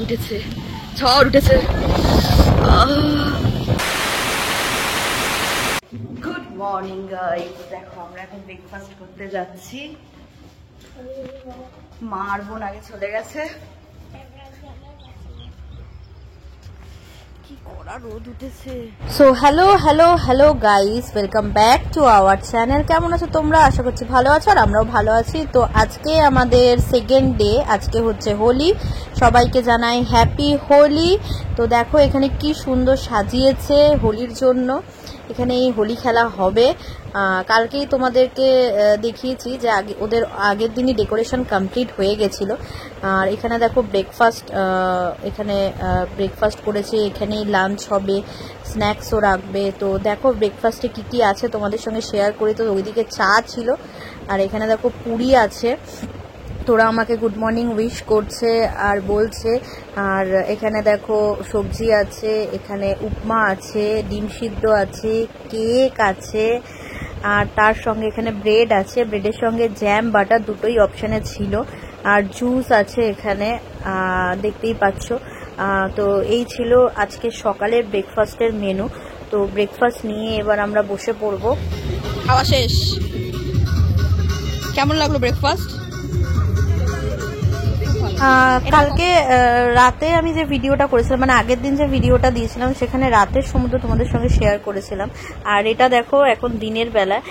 উঠেছে, ঝড় উঠেছে। গুড মর্নিং গাইস, দেখো আমরা এখন ব্রেকফাস্ট করতে যাচ্ছি। মা আর বোন আগে চলে গেছে। কি কড়া রোদ উঠেছে। So hello guys, welcome back to our channel. কেমন আছো তোমরা? আশা করছি ভালো আছো, আর আমরাও ভালো আছি। তো আজকে আমাদের সেকেন্ড ডে, আজকে হচ্ছে হোলি। সবাইকে জানাই হ্যাপি হোলি। তো দেখো এখানে কি সুন্দর সাজিয়েছে হোলির জন্য। এখানে এই হোলি খেলা হবে। কালকেই তোমাদেরকে দেখিয়েছি যে ওদের আগের দিনই ডেকোরেশন কমপ্লিট হয়ে গেছিলো। আর এখানে দেখো ব্রেকফাস্ট, এখানে ব্রেকফাস্ট করেছে, এখানেই লাঞ্চ হবে, স্ন্যাক্সও রাখবে। তো দেখো ব্রেকফাস্টে কি কি আছে তোমাদের সঙ্গে শেয়ার করি। তো ওইদিকে চা ছিল, আর এখানে দেখো পুরি আছে। তোরা আমাকে গুড মর্নিং উইশ করছে আর বলছে। আর এখানে দেখো সবজি আছে, এখানে উপমা আছে, ডিম সিদ্ধ আছে, কেক আছে, আর তার সঙ্গে এখানে ব্রেড আছে। ব্রেডের সঙ্গে জ্যাম বাটার দুটোই অপশানে ছিল, আর জুস আছে এখানে, দেখতেই পাচ্ছ। তো এই ছিল আজকে সকালের ব্রেকফাস্টের মেনু। তো ব্রেকফাস্ট নিয়ে এবার আমরা বসে পড়বো। খাওয়া শেষ। কেমন লাগলো ব্রেকফাস্ট? কালকে রাতে আমি যে ভিডিওটা করেছিলাম, মানে আগের দিন যে ভিডিওটা দিয়েছিলাম, সেখানে রাতের সমুদ্র তোমাদের সঙ্গে শেয়ার করেছিলাম। আর এটা দেখো এখন দিনের বেলায়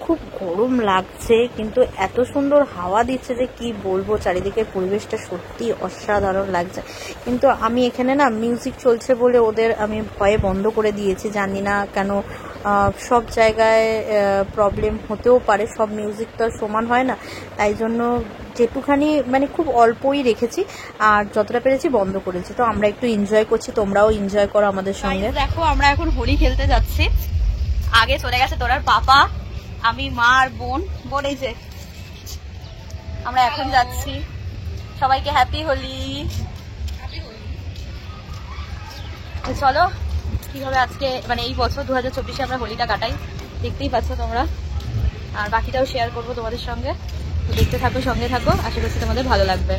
খুব গরম লাগছে, কিন্তু এত সুন্দর হাওয়া দিচ্ছে যে কি বলবো। চারিদিকের পরিবেশটা সত্যি অসাধারণ লাগছে। কিন্তু আমি এখানে না মিউজিক চলছে বলে ওদের আমি ভয়ে বন্ধ করে দিয়েছি। জানি না কেন, সব জায়গায় প্রবলেম হতেও পারে, সব মিউজিক তো সমান হয় না। তাই জন্য যেটুখানি মানে খুব অল্পই রেখেছি, আর যতটা পেরেছি বন্ধ করেছি। তো আমরা একটু এনজয় করছি, তোমরাও এনজয় করো আমাদের সঙ্গে। দেখো আমরা এখন হোলি খেলতে যাচ্ছি। আগে চলে গেছে তোরার পাপা, আমি মা আর বোন। এই যে আমরা এখন যাচ্ছি। সবাইকে হ্যাপি হোলি। চলো কিভাবে আজকে মানে এই বছর 2024-এ আমরা হোলিটা কাটাই, দেখতেই পাচ্ছ তোমরা। আর বাকিটাও শেয়ার করবো তোমাদের সঙ্গে। তো দেখতে থাকো, সঙ্গে থাকো, আশা করছি তোমাদের ভালো লাগবে।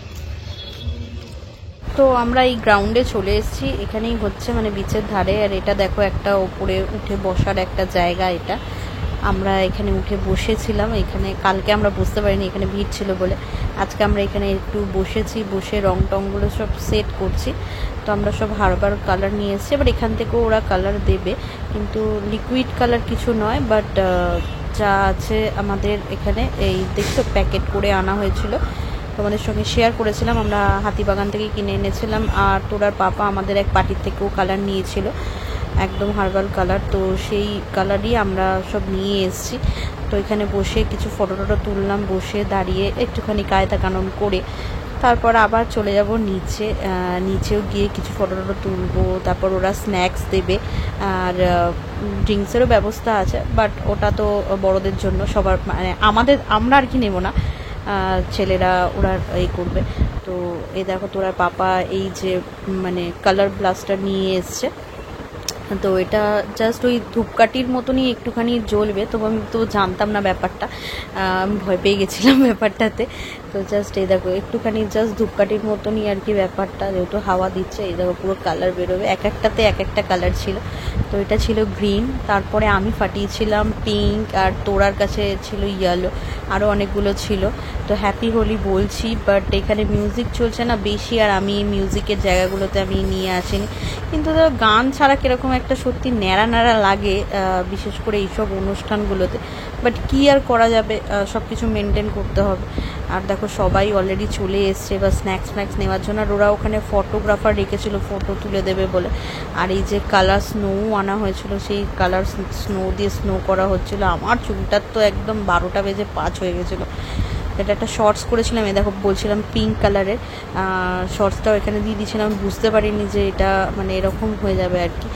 তো আমরা এই গ্রাউন্ডে চলে এসেছি, এখানেই হচ্ছে মানে বিচের ধারে। আর এটা দেখো একটা ওপরে উঠে বসার একটা জায়গা। এটা আমরা এখানে উঠে বসেছিলাম। এখানে কালকে আমরা বুঝতে পারিনি, এখানে ভিড় ছিল বলে। আজকে আমরা এখানে একটু বসেছি, বসে রং টংগুলো সব সেট করছি। তো আমরা সব হারবার কালার নিয়ে এসেছি। এবার এখান থেকেও ওরা কালার দেবে, কিন্তু লিকুইড কালার কিছু নয়, বাট যা আছে আমাদের এখানে এই দেখছো প্যাকেট করে আনা হয়েছিল, তোমাদের সঙ্গে শেয়ার করেছিলাম। আমরা হাতিবাগান থেকে কিনে এনেছিলাম। আর তোরার পাপা আমাদের এক পার্টির থেকেও কালার নিয়েছিল, একদম হার্বাল কালার। তো সেই কালারই আমরা সব নিয়ে এসেছি। তো এখানে বসে কিছু ফটো টটো তুললাম, বসে দাঁড়িয়ে একটুখানি কায়দা কানুন করে। তারপর আবার চলে যাব নিচে, নিচেও গিয়ে কিছু ফটো টটো তুলবো। তারপর ওরা স্ন্যাক্স দেবে, আর ড্রিঙ্কসেরও ব্যবস্থা আছে, বাট ওটা তো বড়দের জন্য, সবার মানে আমরা আর কি নেব না, ছেলেরা ওরা এই করবে। তো এই দেখো তোরার পাপা এই যে মানে কালার ব্লাস্টার নিয়ে এসছে। তো এটা জাস্ট ওই ধূপকাঠির মতনই একটুখানি জ্বলবে। তো আমি তো জানতাম না ব্যাপারটা, আমি ভয় পেয়ে গেছিলাম ব্যাপারটাতে। তো জাস্ট এই দেখো একটুখানি জাস্ট ধূপকাঠির মতনই আর কি ব্যাপারটা, যেহেতু হাওয়া দিচ্ছে। এই দেখো পুরো কালার বেরোবে, এক একটাতে এক একটা কালার ছিল। তো এটা ছিল গ্রিন, তারপরে আমি ফাটিয়েছিলাম পিঙ্ক, আর তোরার কাছে ছিল ইয়েলো, আরও অনেকগুলো ছিল। তো হ্যাপি হোলি বলছি, বাট এখানে মিউজিক চলছে না বেশি, আর আমি মিউজিকের জায়গাগুলোতে আমি নিয়ে আসিনি। কিন্তু গান ছাড়া কীরকম একটা সত্যি ন্যাড়া ন্যাড়া লাগে, বিশেষ করে এইসব অনুষ্ঠানগুলোতে। বাট কি আর করা যাবে, সব কিছু মেনটেন করতে হবে। আর দেখো সবাই অলরেডি চলে এসছে বা স্ন্যাক্স নেওয়ার জন্য। আর ওরা ওখানে ফটোগ্রাফার রেখেছিল ফটো তুলে দেবে বলে। আর এই যে কালার স্নো আনা হয়েছিল, সেই কালার স্নো দিয়ে স্নো করা হচ্ছিল। আমার চুলটার তো একদম 12টা বেজে 5 হয়ে গেছিলো। এটা একটা শর্টস করেছিলাম, এ দেখো বলছিলাম পিঙ্ক কালারের শর্টসটাও এখানে দিয়ে দিয়েছিলাম। বুঝতে পারিনি যে এটা মানে এরকম হয়ে যাবে আর কি।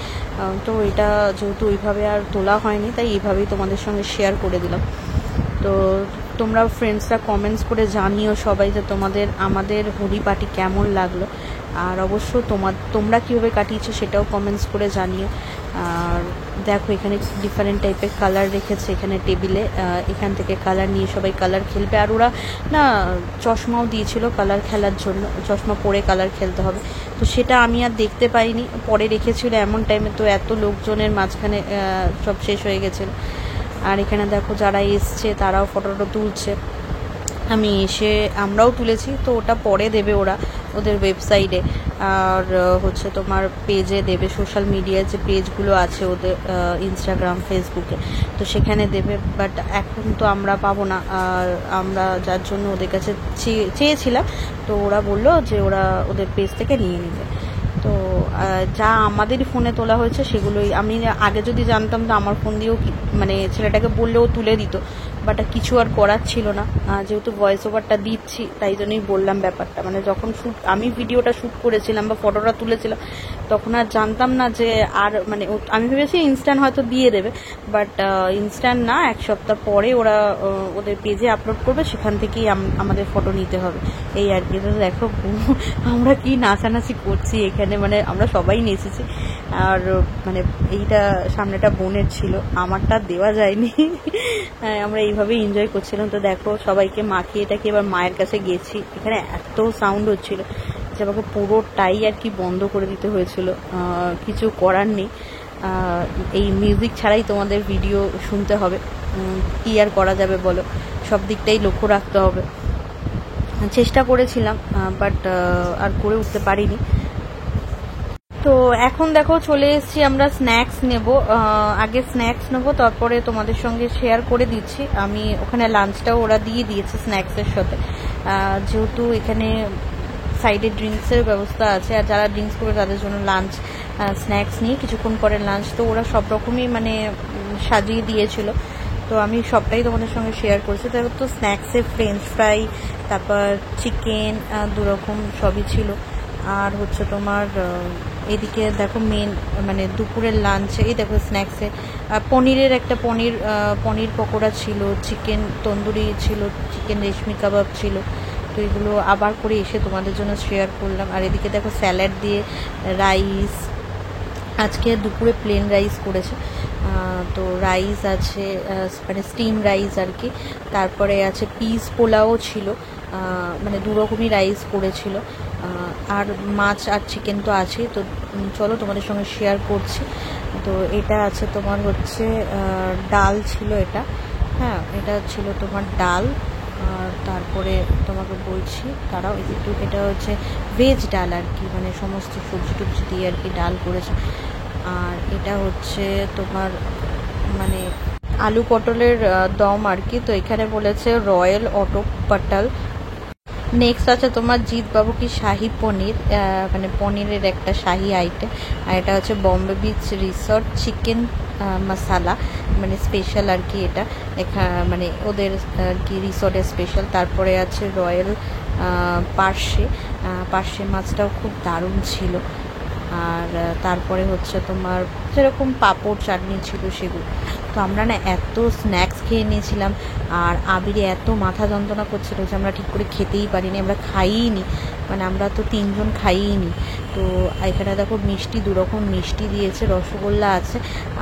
তো এটা যেহেতু ওইভাবে আর তোলা হয়নি, তাই এইভাবেই তোমাদের সঙ্গে শেয়ার করে দিলাম। তো তোমরা ফ্রেন্ডসরা কমেন্টস করে জানিও সবাই যে আমাদের হোলি পার্টি কেমন লাগলো। আর অবশ্য তোমরা কীভাবে কাটিয়েছো সেটাও কমেন্টস করে জানিও। আর দেখো এখানে ডিফারেন্ট টাইপের কালার রেখেছে এখানে টেবিলে, এখান থেকে কালার নিয়ে সবাই কালার খেলবে। আর ওরা না চশমাও দিয়েছিল কালার খেলার জন্য, চশমা পরে কালার খেলতে হবে। তো সেটা আমি আর দেখতে পাইনি, পরে রেখেছিল এমন টাইমে, তো এত লোকজনের মাঝখানে সব শেষ হয়ে গেছিলো। আর এখানে দেখো যারা এসছে তারাও ফটোটা তুলছে, আমি এসে আমরাও তুলেছি। তো ওটা পরে দেবে ওরা ওদের ওয়েবসাইটে, আর হচ্ছে তোমার পেজে দেবে, সোশ্যাল মিডিয়ার যে পেজগুলো আছে ওদের ইনস্টাগ্রাম ফেসবুকে, তো সেখানে দেবে। বাট এখন তো আমরা পাবো না, আর আমরা যার জন্য ওদের কাছে চেয়েছিলাম, তো ওরা বললো যে ওরা ওদের পেজ থেকে নিয়ে নেবে। তো যা আমাদেরই ফোনে তোলা হয়েছে সেগুলোই, আমি আগে যদি জানতাম তো আমার ফোন দিয়েও মানে ছেলেটাকে বললেও তুলে দিত, বাট কিছু আর করার ছিল না, যেহেতু ভয়েস ওভারটা দিচ্ছি তাই জন্যই বললাম ব্যাপারটা। মানে যখন আমি ভিডিওটা শ্যুট করেছিলাম বা ফটোটা তুলেছিলাম তখন আর জানতাম না যে আর মানে আমি ভেবেছি ইনস্ট্যান্ট হয়তো দিয়ে দেবে, বাট ইনস্ট্যান্ট না, 1 সপ্তাহ পরে ওরা ওদের পেজে আপলোড করবে, সেখান থেকেই আমাদের ফটো নিতে হবে, এই আর কি। তো দেখো আমরা কি নাচানাচি করছি এখানে, মানে আমরা সবাই নেচেছি। আর মানে এইটা সামনেটা বোনের ছিল, আমারটা দেওয়া যায়নি। আমরা এইভাবে এনজয় করছিলাম। তো দেখো সবাইকে মাখিয়ে এটাকে এবার মায়ের কাছে গেছি, এখানে এত সাউন্ড হচ্ছিল যে আমাকে পুরোটাই আর কি বন্ধ করে দিতে হয়েছিল, কিছু করার নেই। এই মিউজিক ছাড়াই তোমাদের ভিডিও শুনতে হবে, কি আর করা যাবে বলো, সব দিকটাই লক্ষ্য রাখতে হবে। চেষ্টা করেছিলাম বাট আর করে উঠতে পারিনি। তো এখন দেখো চলে এসেছি আমরা স্ন্যাক্স নেব, আগে স্ন্যাক্স নেব তারপরে তোমাদের সঙ্গে শেয়ার করে দিচ্ছি। আমি ওখানে লাঞ্চটাও ওরা দিয়ে দিয়েছে স্ন্যাক্সের সাথে, যেহেতু এখানে সাইডে ড্রিঙ্কসের ব্যবস্থা আছে, আর যারা ড্রিঙ্কস করবে তাদের জন্য লাঞ্চ, স্ন্যাক্স নিয়ে কিছুক্ষণ পরে লাঞ্চ। তো ওরা সব রকমই মানে সাজিয়ে দিয়েছিল, তো আমি সবটাই তোমাদের সঙ্গে শেয়ার করছি। তারপর তো স্ন্যাক্সে ফ্রেঞ্চ ফ্রাই, তারপর চিকেন, 2 রকম সবই ছিল। আর হচ্ছে তোমার এদিকে দেখো মেন মানে দুপুরের লাঞ্চে এই দেখো স্ন্যাক্সে পনিরের একটা পনির পকোড়া ছিল, চিকেন তন্দুরি ছিল, চিকেন রেশমি কাবাব ছিল। তো এগুলো আবার করে এসে তোমাদের জন্য শেয়ার করলাম। আর এদিকে দেখো স্যালাড দিয়ে রাইস, আজকে দুপুরে প্লেন রাইস করেছে, তো রাইস আছে মানে স্টিম রাইস আর কি, তারপরে আছে পিস পোলাও ছিল, মানে 2 রকমই রাইস করেছিল, আর মাছ আর চিকেন তো আছেই। তো চলো তোমাদের সঙ্গে শেয়ার করছি। তো এটা আছে তোমার হচ্ছে ডাল ছিল এটা, হ্যাঁ এটা ছিল তোমার ডাল, আর তারপরে তোমাকে বলছি তারাও একটু, এটা হচ্ছে ভেজ ডাল আর কি, মানে সমস্ত সবজি টবজি দিয়ে আর কি ডাল করেছে। আর এটা হচ্ছে তোমার মানে আলু পটলের দম আর কি। তো এখানে বলেছে রয়্যাল অটো পাটাল। নেক্সট আছে তোমার জিৎ বাবু কি শাহি পনির, মানে পনিরের একটা শাহি আইটেম। আর এটা হচ্ছে বম্বে বিচ রিসর্ট চিকেন মশালা, মানে স্পেশাল আর কি এটা, মানে ওদের আর কি রিসর্টের স্পেশাল। তারপরে আছে রয়্যাল পার্শে মাছটাও খুব দারুণ ছিল। আর তারপরে হচ্ছে তোমার যেরকম পাঁপড় চাটনি ছিল সেগুলো। তো আমরা না এত স্ন্যাক্স খেয়ে নিয়েছিলাম, আর আবিরে এত মাথা যন্ত্রণা করছিল যে আমরা ঠিক করে খেতেই পারিনি, আমরা খাইনি, মানে আমরা তো 3 জন খাইনি। তো এখানে দেখো মিষ্টি 2 রকম মিষ্টি দিয়েছে, রসগোল্লা আছে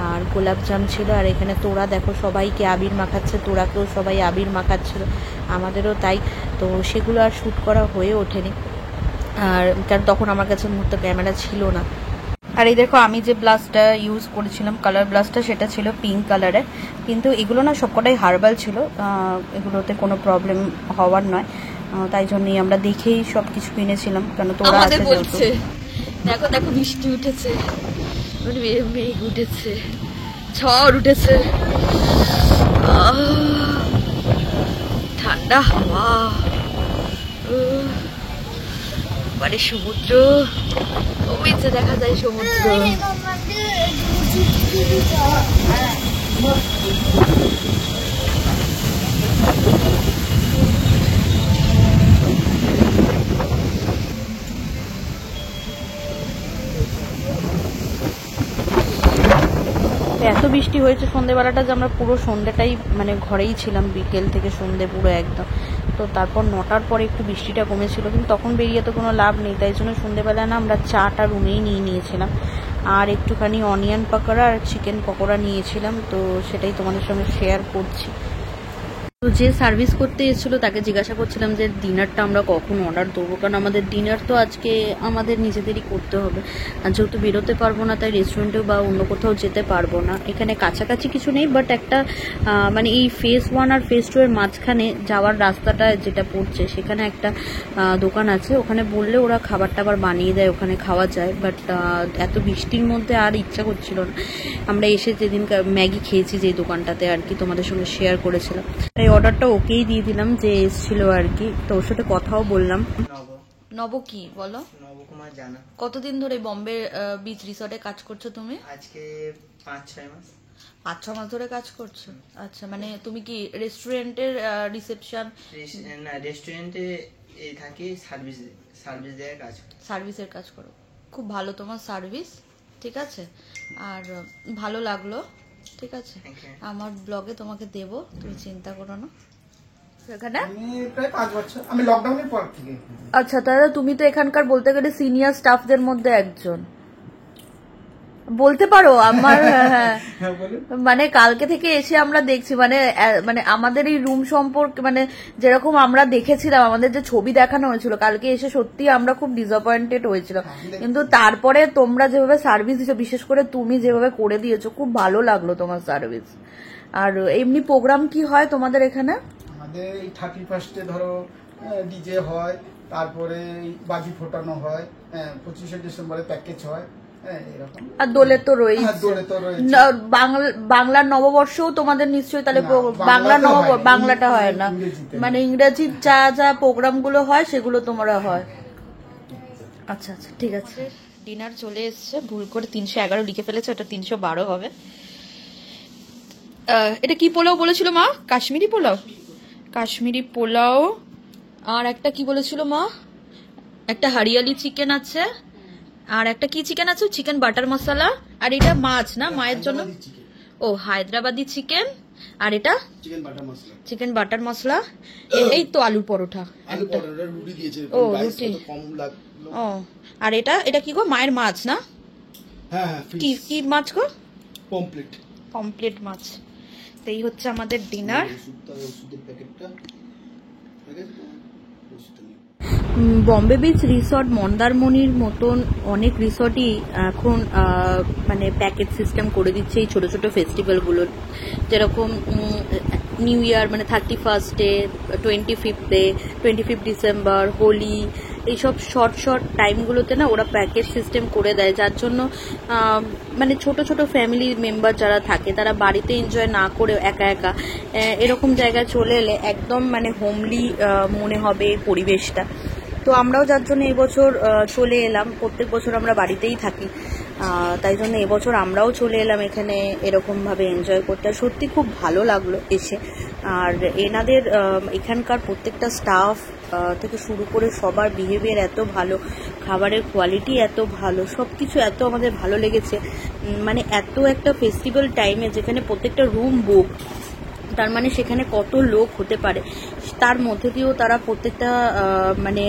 আর গোলাপজাম ছিল। আর এখানে তোরা দেখো সবাইকে আবির মাখাচ্ছে, তোরাকেও সবাই আবির মাখাচ্ছিল, আমাদেরও তাই। তো সেগুলো আর শ্যুট করা হয়ে ওঠেনি, আর কারণ তখন আমার কাছে মুহূর্তে ক্যামেরা ছিল না। আর এই দেখো আমি যে ব্লাশটা ইউজ করেছিলাম কালার ব্লাশটা, সেটা ছিল পিঙ্ক কালারের, কিন্তু এগুলো না সবকটাই হার্বাল ছিল, এগুলোতে কোনো প্রবলেম হওয়ার নয়, তাই জন্যই আমরা দেখেই সব কিছু কিনেছিলাম, কেন তোরা আছে যেহেতু। দেখো দেখো বৃষ্টি উঠেছে, মেঘ উঠেছে, ঝড় উঠেছে, ঠান্ডা হাওয়া, মানে সমুদ্র, ওই যে দেখা যায় সমুদ্র। এত বৃষ্টি হয়েছে সন্ধ্যেবেলাটা যে আমরা পুরো সন্ধ্যেটাই মানে ঘরেই ছিলাম, বিকেল থেকে সন্ধ্যে পুরো একদম। তো তারপর 9টার পরে একটু বৃষ্টিটা কমেছিল, কিন্তু তখন বেরিয়ে তো কোনো লাভ নেই, তাই জন্য সন্ধ্যেবেলা না আমরা চাটা রুমেই নিয়ে নিয়েছিলাম। আর একটুখানি অনিয়ন পকোড়া আর চিকেন পকোড়া নিয়েছিলাম, তো সেটাই তোমাদের সঙ্গে শেয়ার করছি। তো যে সার্ভিস করতে এসেছিলো তাকে জিজ্ঞাসা করছিলাম যে ডিনারটা আমরা কখন অর্ডার দেবো, কারণ আমাদের ডিনার তো আজকে আমাদের নিজেদেরই করতে হবে, আর যেহেতু বেরোতে পারবো না তাই রেস্টুরেন্টেও বা অন্য কোথাও যেতে পারবো না। এখানে কাছাকাছি কিছু নেই, বাট একটা মানে এই ফেজ 1 আর ফেজ 2 এর মাঝখানে যাওয়ার রাস্তাটা যেটা পড়ছে সেখানে একটা দোকান আছে, ওখানে বললে ওরা খাবার টাবার বানিয়ে দেয়, ওখানে খাওয়া যায়। বাট এত বৃষ্টির মধ্যে আর ইচ্ছা করছিল না। আমরা এসে যেদিন ম্যাগি খেয়েছি যে দোকানটাতে আর কি তোমাদের সঙ্গে শেয়ার করেছিলাম, এই অর্ডারটা ওকেই দিয়ে দিলাম যে এসেছিল আর কি, তো ওর সাথে কথাও বললাম। নব কি বলো? নবকুমার জানা। কতদিন ধরে বম্বে বিচ রিসর্টে কাজ করছো তুমি? আজকে 5-6 মাস। 5-6 মাস ধরে কাজ করছো? আচ্ছা, মানে তুমি কি রেস্টুরেন্টের রিসেপশন? না, রেস্টুরেন্টে থাকি, সার্ভিস দেওয়ার কাজ। সার্ভিসের কাজ করো, খুব ভালো তোমার সার্ভিস, ঠিক আছে, আর ভালো লাগলো, ঠিক আছে। আমার ব্লগে তোমাকে দেব, তুমি চিন্তা করো না। প্রায় 5 বছর, আমি লকডাউনের পর থেকে। আচ্ছা, তাহলে তুমি তো এখানকার বলতে গেলে সিনিয়র স্টাফদের মধ্যে একজন বলতে পারো। আমার মানে কালকে থেকে এসে আমরা দেখছি, মানে আমাদের এই রুম সম্পর্কে, মানে যেরকম আমরা দেখেছিলাম, আমাদের যে ছবি দেখানো হয়েছিল কালকে এসে, সত্যি আমরা খুব ডিসঅ্যাপয়েন্টেড হয়েছিল, কিন্তু তারপরে তোমরা যেভাবে সার্ভিস দিচ্ছ, বিশেষ করে তুমি যেভাবে করে দিয়েছো, খুব ভালো লাগলো তোমার সার্ভিস। আর এমনি প্রোগ্রাম কি হয় তোমাদের এখানে? আমাদের 31 ধরো ডিজে হয়, তারপরে বাজি ফোটানো হয়, 25শে ডিসেম্বরে প্যাকেজ হয়, আর দোলে তো রয়েছে। বাংলার নববর্ষও তোমাদের নিশ্চয়ই তাহলে বাংলাটা হয় না, মানে ইংরেজির যা যা প্রোগ্রাম গুলো হয় সেগুলো তোমরা হয়। আচ্ছা আচ্ছা, ঠিক আছে। ডিনার চলে এসছে, ভুল করে 311 লিখে ফেলেছে, ওটা 312 হবে। এটা কি পোলাও বলেছিল মা? কাশ্মীরি পোলাও। কাশ্মীরি পোলাও, আর একটা কি বলেছিল মা? একটা হরিয়ালি চিকেন আছে, আর একটা কি চিকেন আছে? চিকেন বাটার মশলা। আর এটা মাছ না, মায়ের জন্য? ও, হায়দ্রাবাদি চিকেন। আর এটা চিকেন বাটার মশলা। এই তো আলুর পরোটা। ও, রুটি। ও, আর এটা এটা কি গো? মায়ের মাছ না? কি কি মাছ গো? পমপ্লেট মাছ। তো এই হচ্ছে আমাদের ডিনার। বম্বে বিচ রিসর্ট, মন্দারমণির মতন অনেক রিসর্টই এখন মানে প্যাকেজ সিস্টেম করে দিচ্ছে এই ছোট ছোট ফেস্টিভ্যালগুলো, যেরকম নিউ ইয়ার, মানে 31 25 ডিসেম্বর, হোলি, এইসব শর্ট শর্ট টাইমগুলোতে না ওরা প্যাকেজ সিস্টেম করে দেয়, যার জন্য মানে ছোট ছোট ফ্যামিলি মেম্বার যারা থাকে তারা বাড়িতে এনজয় না করে একা একা এরকম জায়গায় চলে এলে একদম মানে হোমলি মনে হবে পরিবেশটা। তো আমরাও যার জন্য এবছর চলে এলাম, প্রত্যেক বছর আমরা বাড়িতেই থাকি, তাই জন্য এবছর আমরাও চলে এলাম এখানে এরকমভাবে এনজয় করতে। আর সত্যি খুব ভালো লাগলো এসে। আর এনাদের এখানকার প্রত্যেকটা স্টাফ থেকে শুরু করে সবার বিহেভিয়ার এত ভালো, খাবারের কোয়ালিটি এত ভালো, সব কিছু এত আমাদের ভালো লেগেছে। মানে এত একটা ফেস্টিভ্যাল টাইমে যেখানে প্রত্যেকটা রুম বুক, তার মানে সেখানে কত লোক হতে পারে, তার মধ্যে দিয়েও তারা প্রত্যেকটা মানে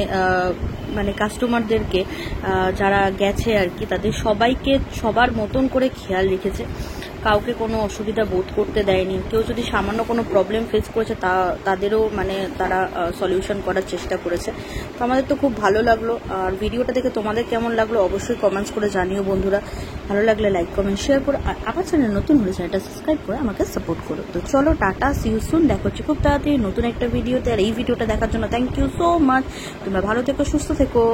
মানে কাস্টমারদেরকে যারা গেছে আর কি, তাদের সবাইকে সবার মতন করে খেয়াল রেখেছে, কাউকে কোনো অসুবিধা বোধ করতে দেয়নি। কেউ যদি সামান্য কোনো প্রবলেম ফেস করেছে তাদেরও মানে তারা সলিউশন করার চেষ্টা করেছে। তো আমাদের তো খুব ভালো লাগলো। আর ভিডিওটা দেখে তোমাদের কেমন লাগলো অবশ্যই কমেন্টস করে জানিও বন্ধুরা। ভালো লাগলে লাইক কমেন্ট শেয়ার করো, আর আমার চ্যানেল নতুন হলে চ্যানেলটা সাবস্ক্রাইব করে আমাকে সাপোর্ট করো। তো চলো, টাটা, সি ইউ সুন, দেখা হচ্ছে খুব তাড়াতাড়ি নতুন একটা ভিডিওতে। আর এই ভিডিওটা দেখার জন্য থ্যাংক ইউ সো মাচ। তোমরা ভালো থেকো, সুস্থ থেকো।